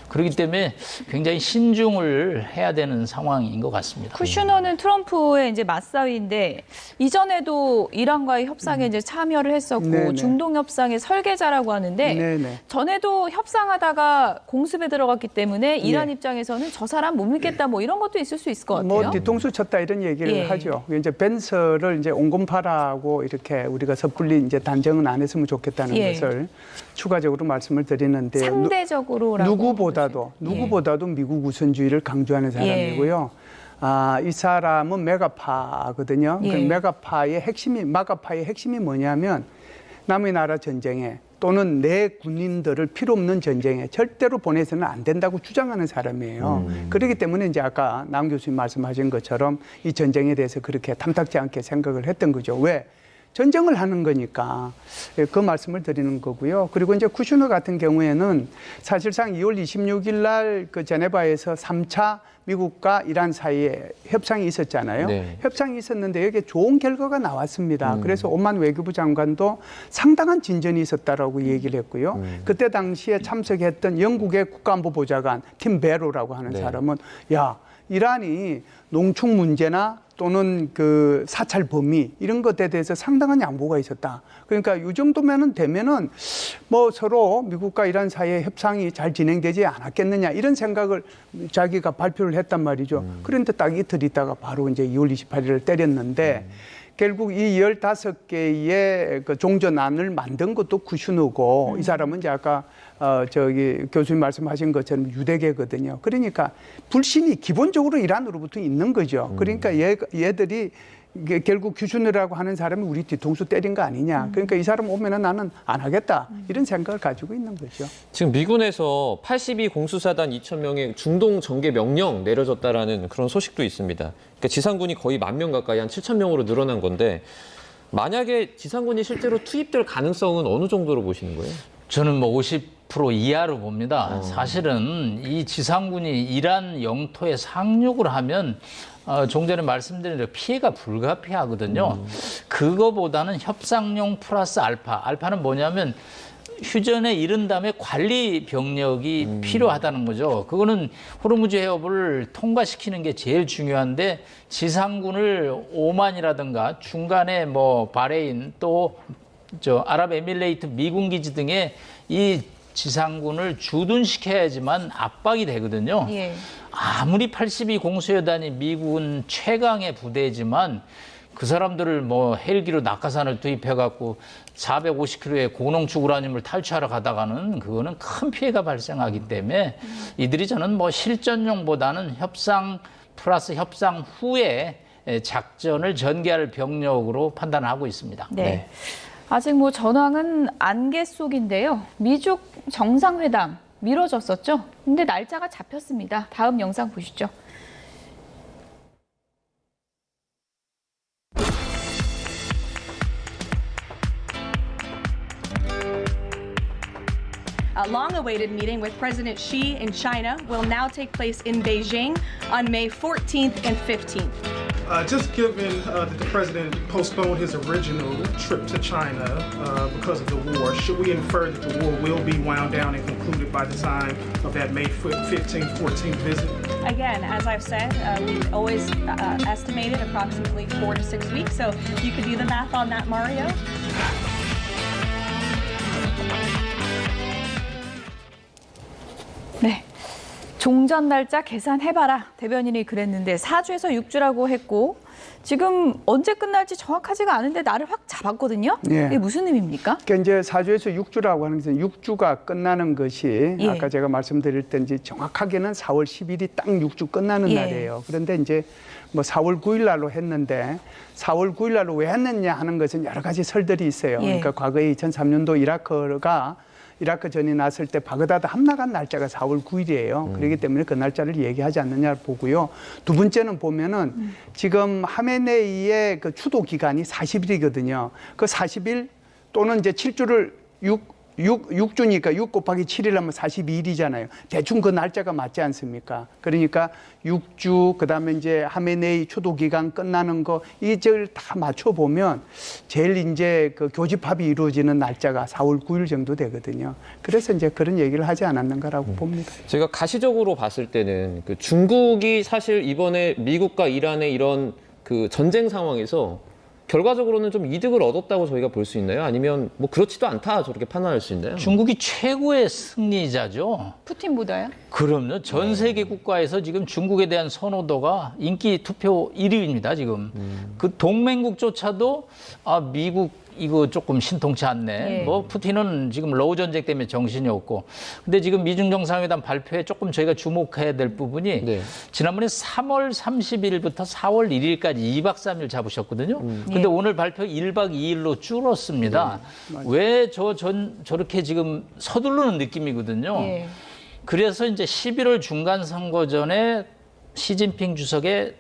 그렇기 때문에 굉장히 신중을 해야 되는 상황인 것 같습니다. 쿠슈너는 트럼프의 이제 맞사위인데 이전에도 이란과의 협상에 이제 참여를 했었고 네네. 중동 협상의 설계자라고 하는데 네네. 전에도 협상하다가 공습에 들어갔기 때문에 이란 예. 입장에서는 저 사람 못 믿겠다 뭐 이런 것도 있을 수 있을 것 같아요. 뭐 뒤통수 쳤다 이런 얘기를 예. 하죠. 이제 벤서를 이제 온건파라고 이렇게 우리가 섣불리 이제 단정은 안 했으면 좋겠다는 예. 것을 추가적으로 말씀을 드리는데 상대적으로라고 누구보다도 미국 우선주의를 강조하는 사람이고요. 이 사람은 메가파거든요. 예. 그 마가파의 핵심이 뭐냐면 남의 나라 전쟁에 또는 내 군인들을 필요 없는 전쟁에 절대로 보내서는 안 된다고 주장하는 사람이에요. 그렇기 때문에 이제 아까 남 교수님 말씀하신 것처럼 이 전쟁에 대해서 그렇게 탐탁지 않게 생각을 했던 거죠. 왜? 전쟁을 하는 거니까 그 말씀을 드리는 거고요. 그리고 이제 쿠슈너 같은 경우에는 사실상 2월 26일 날 그 제네바에서 3차 미국과 이란 사이에 협상이 있었잖아요. 네. 협상이 있었는데 여기에 좋은 결과가 나왔습니다. 그래서 오만 외교부 장관도 상당한 진전이 있었다라고 얘기를 했고요. 그때 당시에 참석했던 영국의 국가안보보좌관 팀 베로라고 하는 네. 사람은 야, 이란이 농축 문제나 또는 그 사찰 범위 이런 것에 대해서 상당한 양보가 있었다. 그러니까 이 정도면은 되면은 뭐 서로 미국과 이란 사이의 협상이 잘 진행되지 않았겠느냐 이런 생각을 자기가 발표를 했단 말이죠. 그런데 딱 이틀 있다가 바로 이제 2월 28일을 때렸는데 결국 이 15개의 그 종전안을 만든 것도 쿠슈너고 이 사람은 이제 아까 교수님 말씀하신 것처럼 유대계거든요. 그러니까 불신이 기본적으로 이란으로부터 있는 거죠. 그러니까 얘들이 결국 쿠슈너라고 하는 사람이 우리 뒤통수 때린 거 아니냐. 그러니까 이 사람 오면은 나는 안 하겠다. 이런 생각을 가지고 있는 거죠. 지금 미군에서 82 공수사단 2,000명의 중동 전개 명령 내려졌다라는 그런 소식도 있습니다. 그러니까 지상군이 거의 10,000명 가까이 한 7,000명으로 늘어난 건데 만약에 지상군이 실제로 투입될 가능성은 어느 정도로 보시는 거예요? 저는 뭐 50% 이하로 봅니다. 사실은 이 지상군이 이란 영토에 상륙을 하면 좀 전에 말씀드린 대로 피해가 불가피하거든요. 그거보다는 협상용 플러스 알파. 알파는 뭐냐면 휴전에 이른 다음에 관리 병력이 필요하다는 거죠. 그거는 호르무즈 해협을 통과시키는 게 제일 중요한데 지상군을 오만이라든가 중간에 뭐 바레인 또 아랍에미레이트 미군 기지 등에 이 지상군을 주둔시켜야지만 압박이 되거든요. 예. 아무리 82 공수여단이 미군 최강의 부대지만 그 사람들을 뭐 헬기로 낙하산을 투입해갖고 450km의 고농축 우라늄을 탈취하러 가다가는 그거는 큰 피해가 발생하기 때문에 이들이 저는 뭐 실전용보다는 협상 플러스 협상 후에 작전을 전개할 병력으로 판단하고 있습니다. 네. 아직 뭐 전황은 안개 속인데요. 미중 정상회담 미뤄졌었죠. 근데 날짜가 잡혔습니다. 다음 영상 보시죠. A long-awaited meeting with President Xi in China will now take place in Beijing on May 14th and 15th. Just given that the president postponed his original trip to China because of the war, should we infer that the war will be wound down and concluded by the time of that May 15th, 14th visit? Again, as I've said, we've always estimated approximately 4 to 6 weeks, so you could do the math on that, Mario. 네. 종전 날짜 계산해봐라. 대변인이 그랬는데 4주에서 6주라고 했고 지금 언제 끝날지 정확하지가 않은데 날을 확 잡았거든요. 예. 이게 무슨 의미입니까? 그러니까 이제 4주에서 6주라고 하는 것은 6주가 끝나는 것이 예. 아까 제가 말씀드릴 때 이제 정확하게는 4월 10일이 딱 6주 끝나는 예. 날이에요. 그런데 이제 뭐 4월 9일 날로 했는데 4월 9일 날로 왜 했느냐 하는 것은 여러 가지 설들이 있어요. 예. 그러니까 과거에 2003년도 이라크 전이 났을 때 바그다드 함락한 날짜가 4월 9일이에요. 그렇기 때문에 그 날짜를 얘기하지 않느냐 보고요. 두 번째는 보면은 지금 하메네이의 그 추도 기간이 40일이거든요. 그 40일 또는 이제 7주를 6주니까 6 곱하기 7이라면 42일이잖아요. 대충 그 날짜가 맞지 않습니까? 그러니까 6주, 그 다음에 이제 하메네이 추도 기간 끝나는 거, 이걸 다 맞춰보면 제일 이제 그 교집합이 이루어지는 날짜가 4월 9일 정도 되거든요. 그래서 이제 그런 얘기를 하지 않았는가라고 봅니다. 제가 가시적으로 봤을 때는 그 중국이 사실 이번에 미국과 이란의 이런 그 전쟁 상황에서 결과적으로는 좀 이득을 얻었다고 저희가 볼 수 있나요? 아니면 뭐 그렇지도 않다 저렇게 판단할 수 있나요? 중국이 최고의 승리자죠. 푸틴보다요? 그럼요. 전 세계 국가에서 지금 중국에 대한 선호도가 인기 투표 1위입니다. 지금. 그 동맹국조차도 미국 이거 조금 신통치 않네. 예. 뭐 푸틴은 지금 러우 전쟁 때문에 정신이 없고. 근데 지금 미중 정상회담 발표에 조금 저희가 주목해야 될 부분이 지난번에 3월 30일부터 4월 1일까지 2박 3일 잡으셨거든요. 근데 오늘 발표 1박 2일로 줄었습니다. 왜 저렇게 지금 서두르는 느낌이거든요. 예. 그래서 이제 11월 중간 선거 전에 시진핑 주석의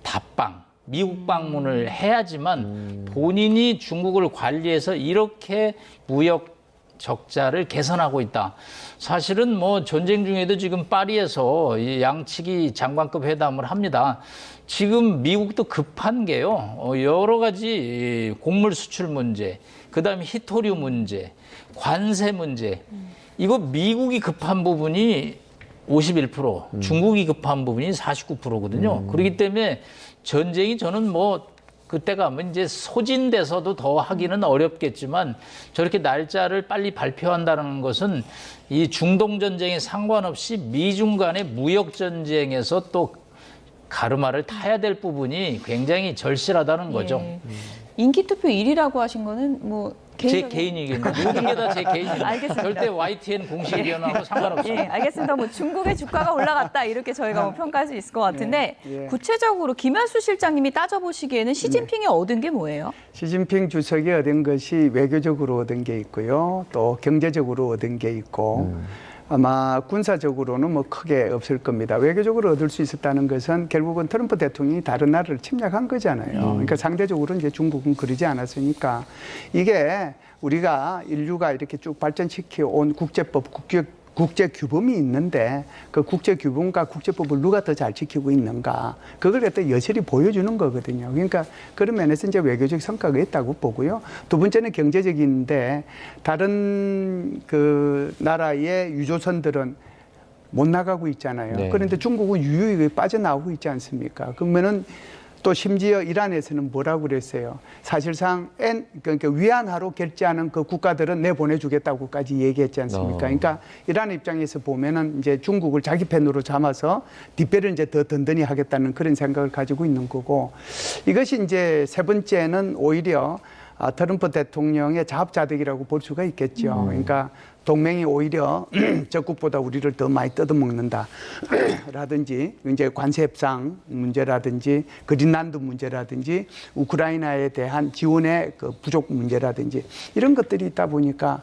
답방, 미국 방문을 해야지만 본인이 중국을 관리해서 이렇게 무역 적자를 개선하고 있다. 사실은 뭐 전쟁 중에도 지금 파리에서 이 양측이 장관급 회담을 합니다. 지금 미국도 급한 게요. 여러 가지 곡물 수출 문제, 그다음에 히토류 문제, 관세 문제. 이거 미국이 급한 부분이 51%, 중국이 급한 부분이 49%거든요. 그렇기 때문에 전쟁이 저는 뭐 그때가 뭐 이제 소진돼서도 더 하기는 어렵겠지만 저렇게 날짜를 빨리 발표한다는 것은 이 중동 전쟁에 상관없이 미중 간의 무역 전쟁에서 또 가르마를 타야 될 부분이 굉장히 절실하다는 거죠. 예. 인기 투표 1위라고 하신 거는 뭐 제 개인 의견입니다. 모든 게 다 제 개인 의견. 알겠습니다. 절대 YTN 공식 의견하고 상관없습니다. 예, 알겠습니다. 뭐 중국의 주가가 올라갔다 이렇게 저희가 뭐 평가할 수 있을 것 같은데 구체적으로 김현수 실장님이 따져보시기에는 시진핑이 얻은 게 뭐예요? 시진핑 주석이 얻은 것이 외교적으로 얻은 게 있고요. 또 경제적으로 얻은 게 있고 아마 군사적으로는 뭐 크게 없을 겁니다. 외교적으로 얻을 수 있었다는 것은 결국은 트럼프 대통령이 다른 나라를 침략한 거잖아요. 그러니까 상대적으로 이제 중국은 그러지 않았으니까 이게 우리가 인류가 이렇게 쭉 발전시켜 온 국제법, 국제 규범이 있는데 그 국제 규범과 국제법을 누가 더 잘 지키고 있는가 그걸 갖다 여실히 보여주는 거거든요. 그러니까 그런 면에서 이제 외교적 성과가 있다고 보고요. 두 번째는 경제적인데 다른 그 나라의 유조선들은 못 나가고 있잖아요. 네. 그런데 중국은 유유히 빠져나오고 있지 않습니까? 그러면은 또 심지어 이란에서는 뭐라고 그랬어요? 사실상 그러니까 위안화로 결제하는 그 국가들은 내보내주겠다고까지 얘기했지 않습니까? 그러니까 이란 입장에서 보면은 이제 중국을 자기 편으로 삼아서 뒷배를 이제 더 든든히 하겠다는 그런 생각을 가지고 있는 거고 이것이 이제 세 번째는 오히려 트럼프 대통령의 자업자득이라고 볼 수가 있겠죠. 그러니까 동맹이 오히려 적국보다 우리를 더 많이 뜯어먹는다 라든지 이제 관세 협상 문제라든지 그린란드 문제라든지 우크라이나에 대한 지원의 그 부족 문제라든지 이런 것들이 있다 보니까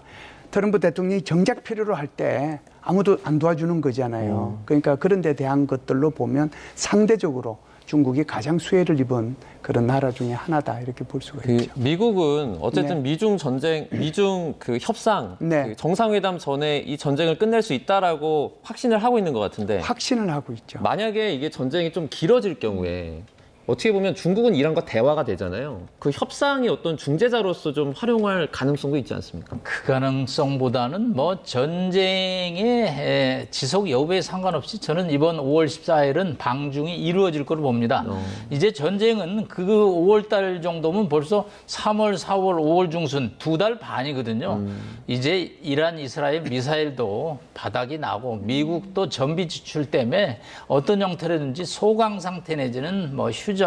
트럼프 대통령이 정작 필요로 할 때 아무도 안 도와주는 거잖아요. 그러니까 그런 데 대한 것들로 보면 상대적으로 중국이 가장 수혜를 입은 그런 나라 중에 하나다 이렇게 볼 수가 있죠. 미국은 어쨌든 미중 전쟁, 미중 그 협상, 그 정상회담 전에 이 전쟁을 끝낼 수 있다라고 확신을 하고 있는 것 같은데. 확신을 하고 있죠. 만약에 이게 전쟁이 좀 길어질 경우에 어떻게 보면 중국은 이란과 대화가 되잖아요. 그 협상이 어떤 중재자로서 좀 활용할 가능성도 있지 않습니까? 그 가능성보다는 뭐 전쟁의 지속 여부에 상관없이 저는 이번 5월 14일은 방중이 이루어질 거로 봅니다. 이제 전쟁은 그 5월 달 정도면 벌써 3월, 4월, 5월 중순 2달 반이거든요. 이제 이란, 이스라엘 미사일도 바닥이 나고 미국도 전비 지출 때문에 어떤 형태라든지 소강 상태 내지는 뭐 휴전이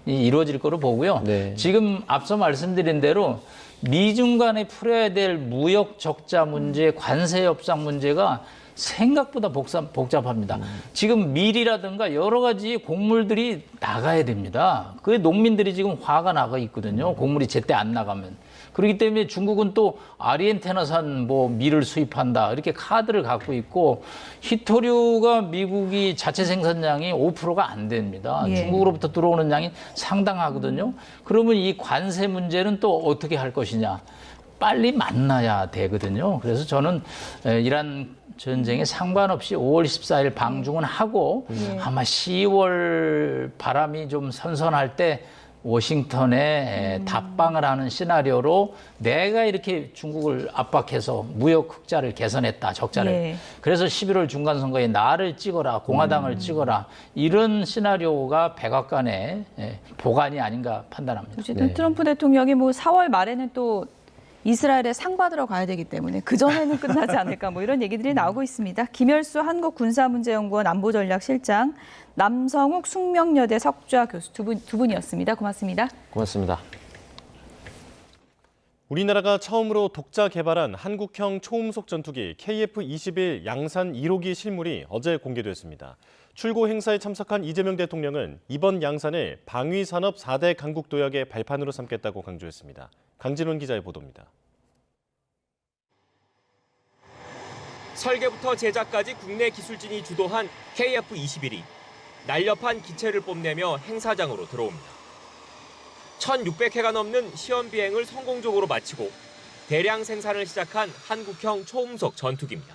이루어질 거로 보고요. 지금 앞서 말씀드린 대로 미중 간에 풀어야 될 무역 적자 문제, 관세 협상 문제가 생각보다 복잡합니다. 지금 밀이라든가 여러 가지 곡물들이 나가야 됩니다. 그게 농민들이 지금 화가 나가 있거든요. 곡물이 제때 안 나가면. 그렇기 때문에 중국은 또 아르헨티나산 뭐 밀을 수입한다 이렇게 카드를 갖고 있고 히토류가 미국이 자체 생산량이 5%가 안 됩니다. 중국으로부터 들어오는 양이 상당하거든요. 그러면 이 관세 문제는 또 어떻게 할 것이냐. 빨리 만나야 되거든요. 그래서 저는 이란 전쟁에 상관없이 5월 14일 방중은 하고 아마 10월 바람이 좀 선선할 때 워싱턴에 답방을 하는 시나리오로 내가 이렇게 중국을 압박해서 무역 흑자를 개선했다, 적자를. 네. 그래서 11월 중간선거에 나를 찍어라, 공화당을 찍어라. 이런 시나리오가 백악관의 보관이 아닌가 판단합니다. 어쨌든 트럼프 대통령이 뭐 4월 말에는 또 이스라엘에 상 받으러 가야 되기 때문에 그전에는 끝나지 않을까 뭐 이런 얘기들이 나오고 있습니다. 김열수 한국군사문제연구원 안보전략실장, 남성욱 숙명여대 석좌 교수 두 분이었습니다. 고맙습니다. 고맙습니다. 우리나라가 처음으로 독자 개발한 한국형 초음속 전투기 KF-21 양산 1호기 실물이 어제 공개됐습니다. 출고 행사에 참석한 이재명 대통령은 이번 양산을 방위산업 4대 강국 도약의 발판으로 삼겠다고 강조했습니다. 강진원 기자의 보도입니다. 설계부터 제작까지 국내 기술진이 주도한 KF-21이 날렵한 기체를 뽐내며 행사장으로 들어옵니다. 1,600회가 넘는 시험 비행을 성공적으로 마치고 대량 생산을 시작한 한국형 초음속 전투기입니다.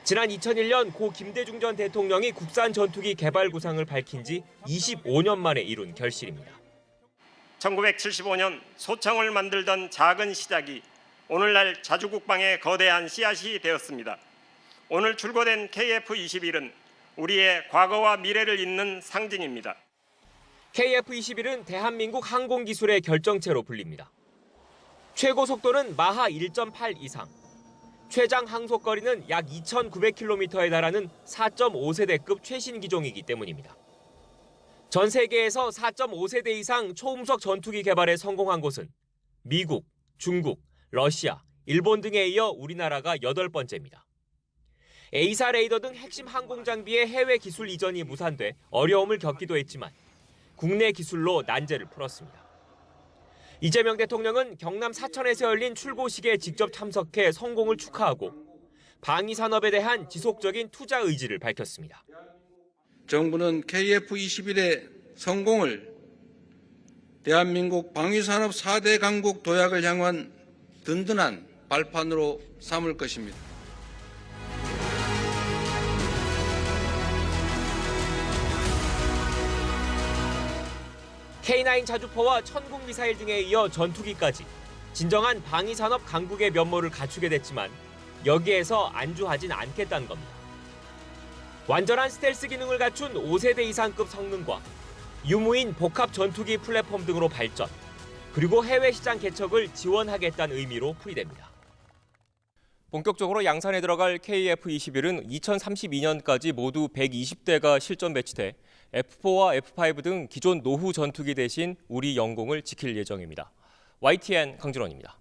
지난 2001년 고 김대중 전 대통령이 국산 전투기 개발 구상을 밝힌 지 25년 만에 이룬 결실입니다. 1975년 소청을 만들던 작은 시작이 오늘날 자주국방의 거대한 씨앗이 되었습니다. 오늘 출고된 KF-21은 우리의 과거와 미래를 잇는 상징입니다. KF-21은 대한민국 항공기술의 결정체로 불립니다. 최고 속도는 마하 1.8 이상, 최장 항속거리는 약 2,900km에 달하는 4.5세대급 최신 기종이기 때문입니다. 전 세계에서 4.5세대 이상 초음속 전투기 개발에 성공한 곳은 미국, 중국, 러시아, 일본 등에 이어 우리나라가 8번째입니다. A사 레이더 등 핵심 항공 장비의 해외 기술 이전이 무산돼 어려움을 겪기도 했지만 국내 기술로 난제를 풀었습니다. 이재명 대통령은 경남 사천에서 열린 출고식에 직접 참석해 성공을 축하하고 방위 산업에 대한 지속적인 투자 의지를 밝혔습니다. 정부는 KF-21의 성공을 대한민국 방위산업 4대 강국 도약을 향한 든든한 발판으로 삼을 것입니다. K9 자주포와 천국 미사일 등에 이어 전투기까지 진정한 방위산업 강국의 면모를 갖추게 됐지만 여기에서 안주하진 않겠다는 겁니다. 완전한 스텔스 기능을 갖춘 5세대 이상급 성능과 유무인 복합 전투기 플랫폼 등으로 발전, 그리고 해외 시장 개척을 지원하겠다는 의미로 풀이됩니다. 본격적으로 양산에 들어갈 KF-21은 2032년까지 모두 120대가 실전 배치돼 F4와 F5 등 기존 노후 전투기 대신 우리 영공을 지킬 예정입니다. YTN 강진원입니다.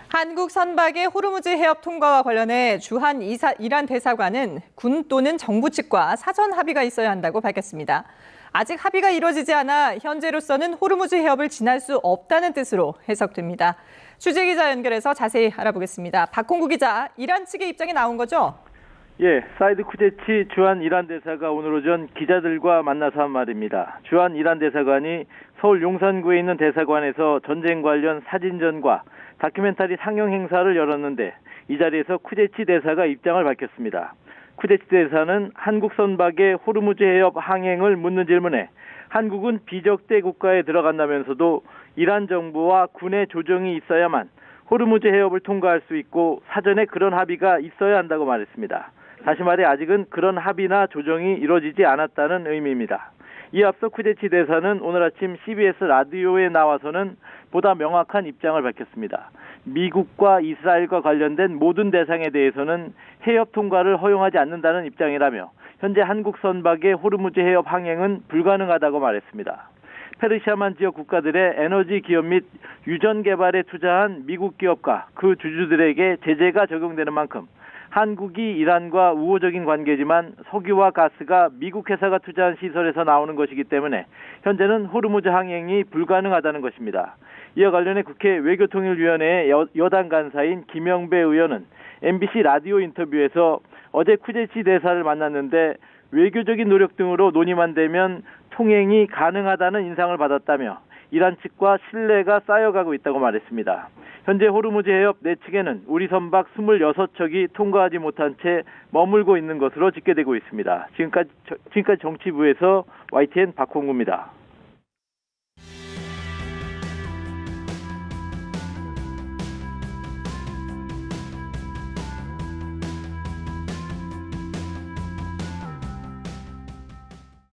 한국 선박의 호르무즈 해협 통과와 관련해 주한 이란 대사관은 군 또는 정부 측과 사전 합의가 있어야 한다고 밝혔습니다. 아직 합의가 이루어지지 않아 현재로서는 호르무즈 해협을 지날 수 없다는 뜻으로 해석됩니다. 취재기자 연결해서 자세히 알아보겠습니다. 박홍구 기자, 이란 측의 입장이 나온 거죠? 예, 사이드 쿠제치 주한 이란 대사가 오늘 오전 기자들과 만나서 한 말입니다. 주한 이란 대사관이 서울 용산구에 있는 대사관에서 전쟁 관련 사진전과 다큐멘터리 상영 행사를 열었는데 이 자리에서 쿠제치 대사가 입장을 밝혔습니다. 쿠제치 대사는 한국 선박의 호르무즈 해협 항행을 묻는 질문에 한국은 비적대 국가에 들어간다면서도 이란 정부와 군의 조정이 있어야만 호르무즈 해협을 통과할 수 있고 사전에 그런 합의가 있어야 한다고 말했습니다. 다시 말해 아직은 그런 합의나 조정이 이루어지지 않았다는 의미입니다. 이에 앞서 쿠제치 대사는 오늘 아침 CBS 라디오에 나와서는 보다 명확한 입장을 밝혔습니다. 미국과 이스라엘과 관련된 모든 대상에 대해서는 해협 통과를 허용하지 않는다는 입장이라며 현재 한국 선박의 호르무즈 해협 항행은 불가능하다고 말했습니다. 페르시아만 지역 국가들의 에너지 기업 및 유전 개발에 투자한 미국 기업과 그 주주들에게 제재가 적용되는 만큼 한국이 이란과 우호적인 관계지만 석유와 가스가 미국 회사가 투자한 시설에서 나오는 것이기 때문에 현재는 호르무즈 항행이 불가능하다는 것입니다. 이와 관련해 국회 외교통일위원회의 여당 간사인 김영배 의원은 MBC 라디오 인터뷰에서 어제 쿠제치 대사를 만났는데 외교적인 노력 등으로 논의만 되면 통행이 가능하다는 인상을 받았다며 이란 측과 신뢰가 쌓여가고 있다고 말했습니다. 현재 호르무즈 해협 내측에는 우리 선박 26척이 통과하지 못한 채 머물고 있는 것으로 집계되고 있습니다. 지금까지 정치부에서 YTN 박홍구입니다.